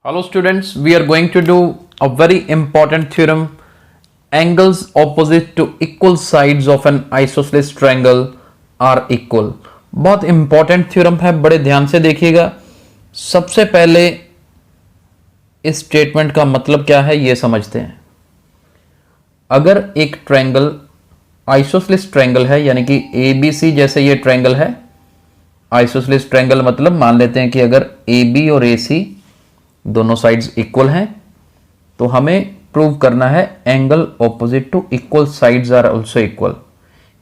Hello students, we are going to do a very important theorem. Angles opposite to equal sides of an isosceles triangle are equal. बहुत important theorem है, बड़े ध्यान से देखिएगा। सबसे पहले इस स्टेटमेंट का मतलब क्या है ये समझते हैं। अगर एक ट्रायंगल आइसोसेलेस ट्रायंगल है, यानी कि ABC जैसे ये ट्रायंगल है, आइसोसेलेस ट्रायंगल मतलब मान लेते हैं कि अगर AB और AC दोनों साइड्स इक्वल हैं तो हमें प्रूव करना है angle opposite to equal sides are also equal.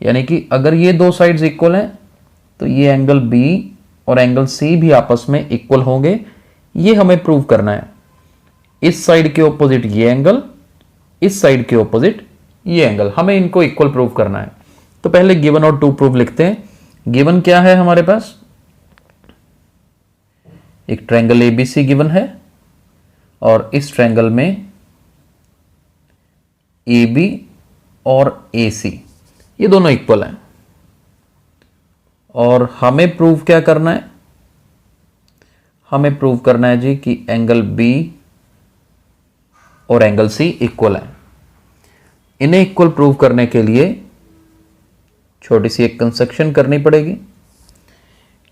यानी कि अगर ये दो साइड्स इक्वल हैं तो ये एंगल B और एंगल C भी आपस में इक्वल होंगे, ये हमें प्रूव करना है। इस साइड के ऑपोजिट ये एंगल, इस साइड के ऑपोजिट ये एंगल, हमें इनको इक्वल प्रूव करना है। तो पहले गिवन और टू प्रूफ लिखते हैं। गिवन क्या है हमारे पास, एक ट्रायंगल ABC गिवन है और इस ट्रायंगल में AB और AC ये दोनों इक्वल हैं और हमें प्रूव क्या करना है, हमें प्रूव करना है जी कि एंगल B और एंगल C इक्वल है। इन्हें इक्वल प्रूव करने के लिए छोटी सी एक कंस्ट्रक्शन करनी पड़ेगी।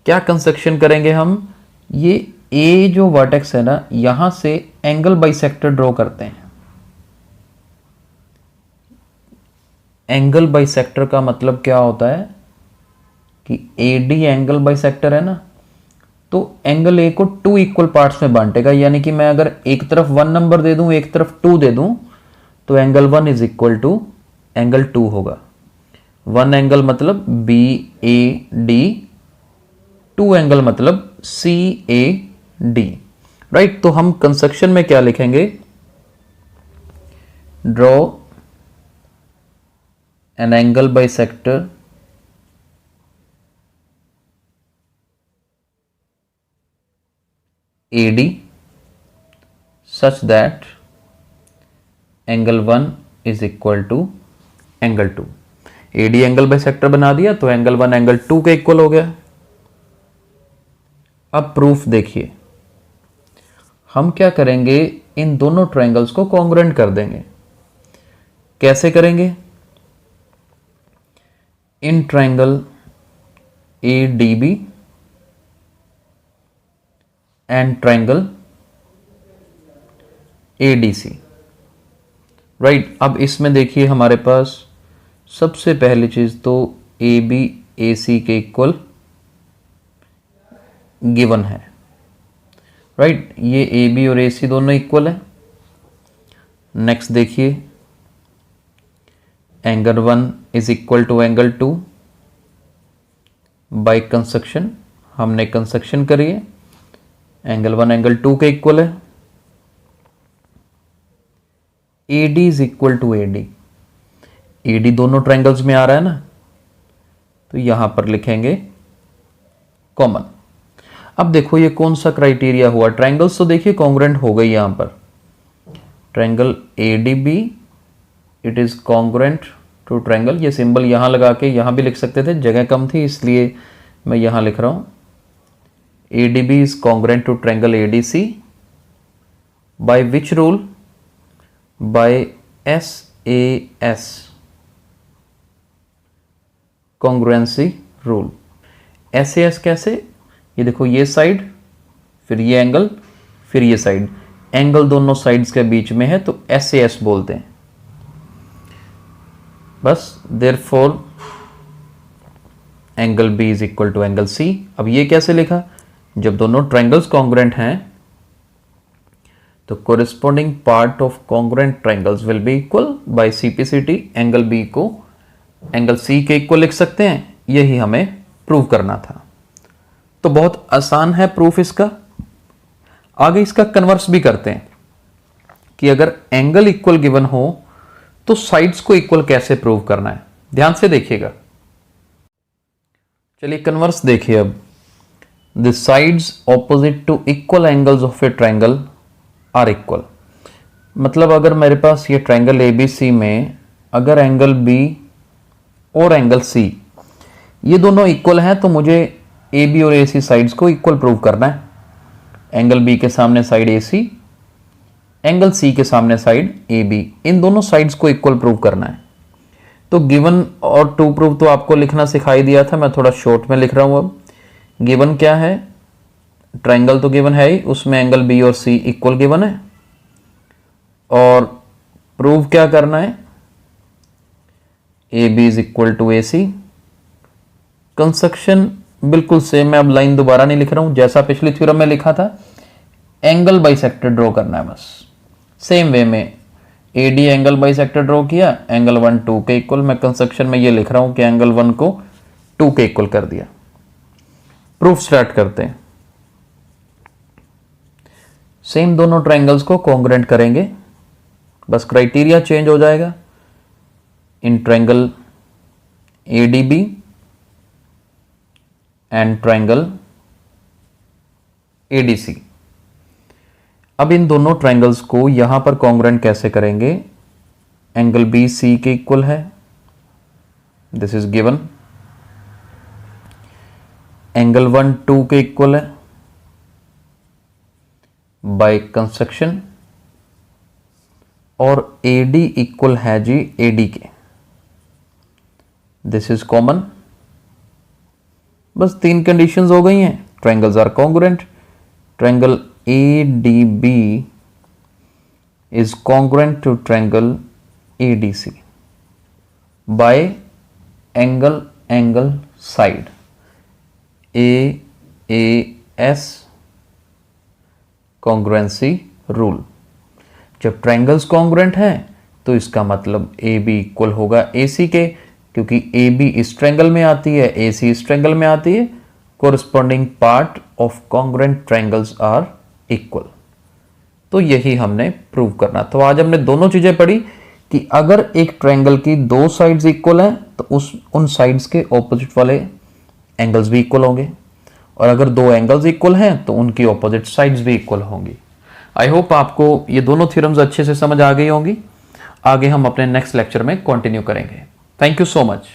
क्या कंस्ट्रक्शन करेंगे हम, ये A जो वर्टेक्स है ना, यहां से एंगल बाइसेक्टर ड्रॉ करते हैं। एंगल बाइसेक्टर का मतलब क्या होता है कि AD एंगल बाइसेक्टर है ना, तो एंगल A को टू इक्वल पार्ट्स में बांटेगा। यानी कि मैं अगर एक तरफ 1 नंबर दे दूं, एक तरफ 2 दे दूं, तो angle 1 is equal to angle 2 होगा। 1 एंगल मतलब BAD, 2 एंगल मतलब CAD, राइट। तो हम कंस्ट्रक्शन में क्या लिखेंगे, draw an angle bisector AD such that angle 1 is equal to angle 2। AD angle bisector बना दिया तो एंगल 1 एंगल 2 के इक्वल हो गया। अब प्रूफ देखिए, हम क्या करेंगे, इन दोनों ट्रायंगल्स को कॉन्ग्रुएंट कर देंगे। कैसे करेंगे, in triangle ADB and triangle ADC, right. अब इसमें देखिए हमारे पास सबसे पहली चीज तो AB AC के इक्वल गिवन है, राइट। ये AB और AC दोनों इक्वल है। नेक्स्ट देखिए, angle 1 is equal to angle 2 by construction. हमने कंस्ट्रक्शन करी है, एंगल 1 एंगल 2 के इक्वल है। AD is equal to AD, AD दोनों ट्रायंगल्स में आ रहा है ना, तो यहां पर लिखेंगे कॉमन। अब देखो ये कौन सा क्राइटेरिया हुआ, ट्रायंगल्स तो देखिए कॉन्ग्रुएंट हो गई। यहां पर triangle ADB it is congruent to triangle, ये सिंबल यहां लगा के यहां भी लिख सकते थे, जगह कम थी इसलिए मैं यहां लिख रहा हूं। ADB is congruent to triangle ADC by which rule, by SAS congruency rule. SAS कैसे, ये देखो ये साइड फिर ये एंगल फिर ये साइड, एंगल दोनों साइड्स के बीच में है तो SAS बोलते हैं बस। Therefore angle B is equal to angle C। अब ये कैसे लिखा, जब दोनों ट्रायंगल्स कॉन्ग्रुएंट हैं तो corresponding part of congruent triangles will be equal by CP/CT। Angle B को एंगल C के इक्वल लिख सकते हैं, यही हमें प्रूव करना था। तो बहुत आसान है प्रूफ इसका। आगे इसका कन्वर्स भी करते हैं कि अगर एंगल इक्वल गिवन हो तो साइड्स को इक्वल कैसे प्रूव करना है, ध्यान से देखिएगा। चलिए कन्वर्स देखिए अब। The sides opposite to equal angles of a triangle are equal. मतलब अगर मेरे पास ये ट्रायंगल ABC में अगर एंगल B और एंगल C ये दोनों इक्वल हैं तो मुझे AB और AC साइड्स को इक्वल प्रूव करना है। एंगल बी के सामने साइड AC एंगल सी के सामने साइड ए बी, इन दोनों साइड्स को इक्वल प्रूव करना है। तो गिवन और टू प्रूव तो आपको लिखना सिखाई दिया था, मैं थोड़ा शॉर्ट में लिख रहा हूं। अब गिवन क्या है, ट्रायंगल तो गिवन है ही, उसमें एंगल बी और सी इक्वल गिवन है, और प्रूव क्या करना है, A B is equal to A C. Construction बिल्कुल सेम, मैं अब लाइन दोबारा नहीं लिख रहा हूं, जैसा पिछली थ्योरम में लिखा था, एंगल बाइसेक्टर ड्रॉ करना है बस। सेम वे में A D angle bisector draw किया, एंगल 1 2 के इक्वल, मैं कंस्ट्रक्शन में ये लिख रहा हूं कि एंगल 1 को 2 के इक्वल कर दिया। प्रूफ स्टार्ट करते हैं। सेम दोनों ट्रायंगल्स को कॉन्ग्रुएंट करेंगे, बस क्राइटेरिया चेंज हो जाएगा। In triangle ADB and triangle ADC. अब इन दोनों ट्रायंगल्स को यहां पर कॉन्ग्रुएंट कैसे करेंगे, एंगल बी सी के इक्वल है, दिस इज गिवन। एंगल 1 2 के इक्वल है बाय कंस्ट्रक्शन, और AD इक्वल है जी AD के, दिस इज कॉमन। बस 3 कंडीशंस हो गई हैं, triangles are congruent. Triangle ADB is congruent to triangle ADC by angle side, AAS congruency rule। जब ट्रायंगल्स कॉन्ग्रुएंट हैं तो इसका मतलब AB इक्वल होगा AC के, क्योंकि AB इस ट्रायंगल में आती है, AC इस ट्रायंगल में आती है, corresponding part of congruent triangles are equal. तो यही हमने प्रूव करना। तो आज हमने दोनों चीजें पढ़ी कि अगर एक ट्रायंगल की 2 साइड्स इक्वल हैं तो उन साइड्स के ऑपोजिट वाले एंगल्स भी इक्वल होंगे, और अगर 2 एंगल्स इक्वल हैं तो उनकी ऑपोजिट साइड्स भी इक्वल होंगी। आई होप आपको ये दोनों थ्योरम्स अच्छे से समझ आ गई होंगी। आगे हम अपने नेक्स्ट लेक्चर में कंटिन्यू करेंगे। Thank you so much.